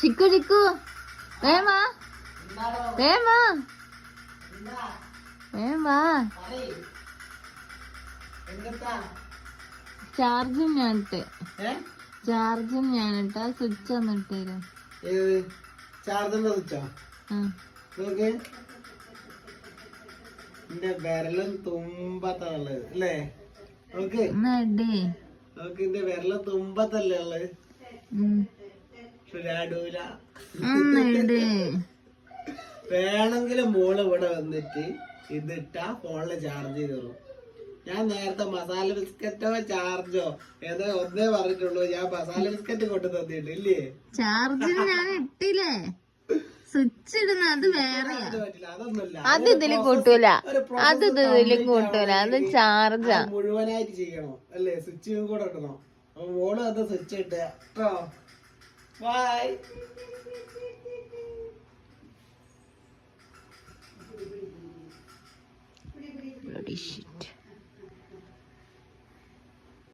ചിക്കു ചിക്കു വേമാ വേമാ വേമാ. ചാർജും ഞാനിട്ട് സ്വിച്ച് ഒന്ന് ഇട്ടേരും. ചാർജറിന്റെ സ്വിച്ചോ? നോക്ക്, എന്റെ വിരലും തുമ്പത്തുള്ളത് അല്ലേ? നോക്ക് നോക്ക്, എന്റെ വിരലും തുമ്പത്തല്ലേ ഉള്ളത്. വേണമെങ്കിലും മോള് ഇവിടെ വന്നിട്ട് ഇതിട്ടാ ഫോണില് ചാർജ് ചെയ്തോളൂ. ഞാൻ നേരത്തെ മസാല ബിസ്ക്കറ്റോ ചാർജോ ഏതോ ഒന്നേ പറഞ്ഞിട്ടുള്ളൂ. ഞാൻ മസാല ബിസ്ക്കറ്റ് കൊണ്ടു തന്നിട്ടില്ലേ? ചാർജർ ഞാൻ ഇട്ടില്ലേ, സ്വിച്ച് ഇടുന്ന അത് വേറെ. അത് ഇതില് കൂട്ടൂല, അത് ഇതില് കൂട്ടൂല, അത് ചാർജാ. മുഴുവനായിട്ട് ചെയ്യണോ അല്ലേ? സ്വിച്ചും കൂടെ ഇടണോ? അപ്പൊ മോള് അത് സ്വിച്ച് ഇട്ട കേട്ടോ. ബൈ.